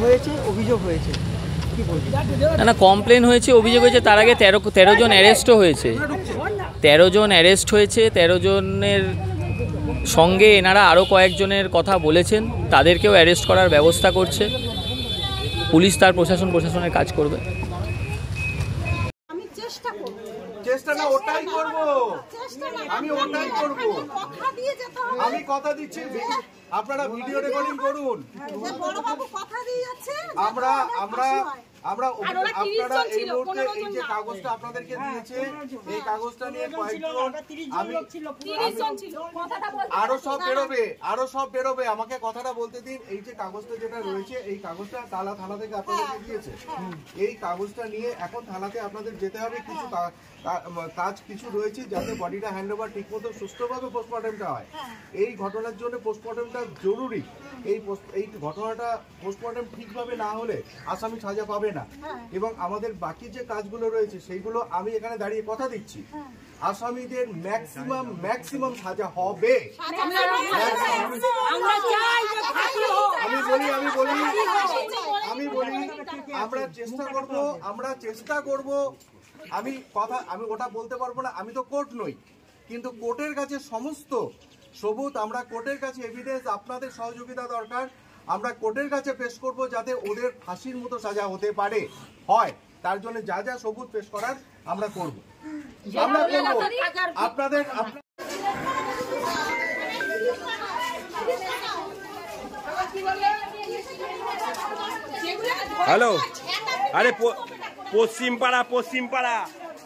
হয়েছে, অভিযোগ হয়েছে, কি বলবেন? না কমপ্লেন হয়েছে, অভিযোগ হয়েছে। তার আগে 13 জন অ্যারেস্টও হয়েছে। 13 জন অ্যারেস্ট হয়েছে। 13 জনের সঙ্গে এনারা আরও কয়েকজনের কথা বলেছেন, তাদেরকেও অ্যারেস্ট করার ব্যবস্থা করছে পুলিশ। তার প্রশাসনের কাজ করবে। আমি কথা দিচ্ছি, আপনারা ভিডিও রেকর্ডিং করুন। আমরা আপনারা এই মুহূর্তে এই যে কাগজটা আপনাদেরকে দিয়েছে, এই কাগজটা নিয়ে কয়েকজন আরো সব বেরোবে। আমাকে কথাটা বলতে দিন। এই যে কাগজটা যেটা রয়েছে, এই কাগজটা তালা থানা থেকে আপনাদেরকে দিয়েছে। এই কাগজটা নিয়ে এখন থানাতে আপনাদের যেতে হবে। কিছু কাজ কিছু রয়েছে যাতে বডিটা হ্যান্ড ওভার ঠিক মতো সুস্থভাবে পোস্টমর্টমটা হয়। এই ঘটনার জন্য পোস্টমর্টমটা জরুরি। এই ঘটনাটা পোস্টমর্টম ঠিকভাবে না হলে আসামি সাজা পাবে না। এবং আমাদের বাকি যে কাজগুলো রয়েছে সেইগুলো আমি এখানে দাঁড়িয়ে কথা দিচ্ছি, আসামিদের ম্যাক্সিমাম সাজা হবে। আমি বলি আমরা চেষ্টা করব। আমি ওটা বলতে পারবো না, আমি তো কোর্ট নই, কিন্তু কোর্টের কাছে সমস্ত সবুত, আমরা কোর্টের কাছে এভিডেন্স, আপনাদের সহযোগিতা দরকার। আমরা কোর্টের কাছে পেশ করব যাতে ওদের ফাঁসির মতো সাজা হতে পারে হয়। তার জন্য যা যা সবুত পেশ করার আমরা করব। আপনাদের হ্যালো, আরে পশ্চিম পাড়া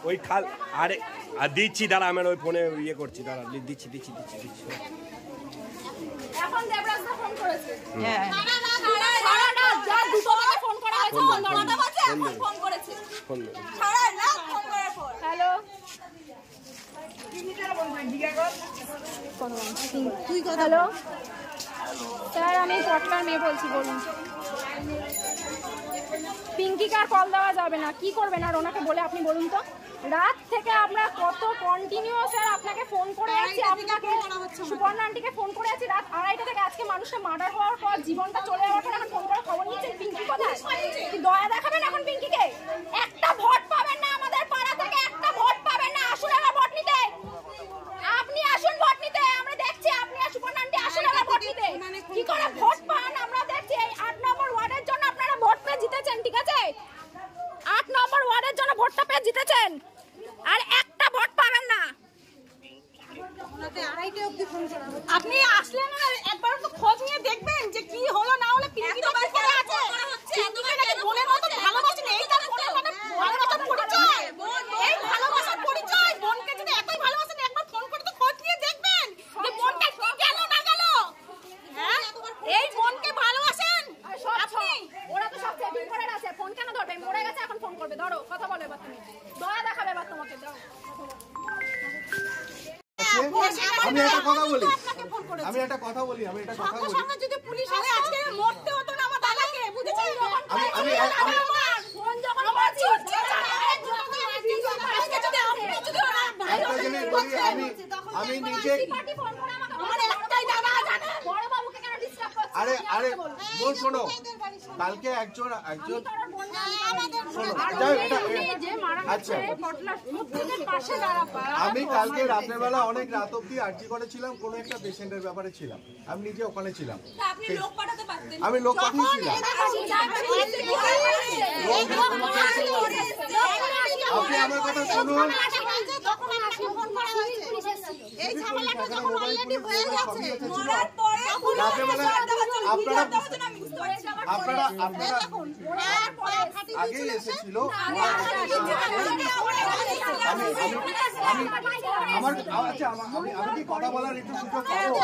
ওই খাল। আরে আর দিচ্ছি, দাঁড়া, আমার ওই ফোনে ইয়ে করছি, দাঁড়া দিচ্ছি। এখন দেবরাজদা ফোন করেছে। হ্যাঁ, সারা রাত যা দুটো থেকে ফোন করা হয়েছে, নটা বাজে এখন ফোন করেছে। সারা রাত ফোন করার পর হ্যালো তুই কথা। হ্যালো স্যার, আমি পটলার মেয়ে বলছি, বলুন। পিঙ্কিকে আর কল দেওয়া যাবে না। কি করবেন আর ওনাকে বলে আপনি বলুন তো। রাত থেকে আমরা কত কন্টিনিউ স্যার আপনাকে ফোন করে আছি, আপনাকে সুবর্ণা আন্টিকে ফোন করে আছি রাত 2:30 থেকে। আজকে মানুষটা মার্ডার হওয়ার পর, জীবনটা চলে যাওয়ার পর এখন ফোন করে খবর নিচ্ছেন পিঙ্কি কোথায়। কি দয়া দেখাবেন এখন পিঙ্কিকে? একটা ভোট পাবেন না আমাদের পাড়া থেকে, একটা ভোট পাবেন না। আসুন এবার ভোট নিতে, আপনি আসুন ভোট নিতে। আমরা দেখছি আপনি আর সুবর্ণা আন্টি আসুন এবার ভোট নিতে। কি করে ভোট পান আমরা দেখছি। এই 8 নম্বর ওয়ার্ডের জন্য আপনারা ভোট পেয়ে জিতেছেন, ঠিক আছে? 8 নম্বর ওয়ার্ডের জন্য ভোটটা পেয়ে জিতেছেন, আর একটা ভোট পাবেন না। আপনি আসলেন একবার তো খোঁজ নিয়ে দেখবেন যে কি হলো না হলো। পিঙ্কি তো বাড়িতে আছে, পিঙ্কিকে নাকি বোনের মতো ভালোবাসেন। এই তার বোনের মতো ভালোবাসার পরিচয়, এই ভালোবাসার পরিচয়। বোনকে যদি এতই ভালোবাসেন একবার ফোন করে তো খোঁজ নিয়ে দেখবেন যে বোনটা কি গেল না গেল। হ্যাঁ, এই বোনকে ভালোবাসেন আপনি। ওরা তো সব সেটিং করে আছে, ফোন কেন ধরবে? মরে গেছে, এখন ফোন করবে। ধরো, কথা বলো এবার তুমি। দয়া দেখাবে এবার তোমাকে। দাও, আমি একটা কথা বলি। যদি পুলিশ আসে আজকে মরতে হতো না আমার দাদাকে, বুঝেছেন? ফোন যখন আমি নিজে আরে বোন শোনো, কালকে একজন আচ্ছা, আমি কালকে রাতের বেলা অনেক রাত অব্দি আর্জি করেছিলাম, কোন একটা পেশেন্টের ব্যাপারে ছিলাম। আমি নিজে ওখানে ছিলাম, আমি লোক পাঠিয়েছিলাম। আপনি আমার কথা শুনুন। আপনারা আগেই এসেছিল। আমি কি কথা বলার একটু সুযোগ পাবো?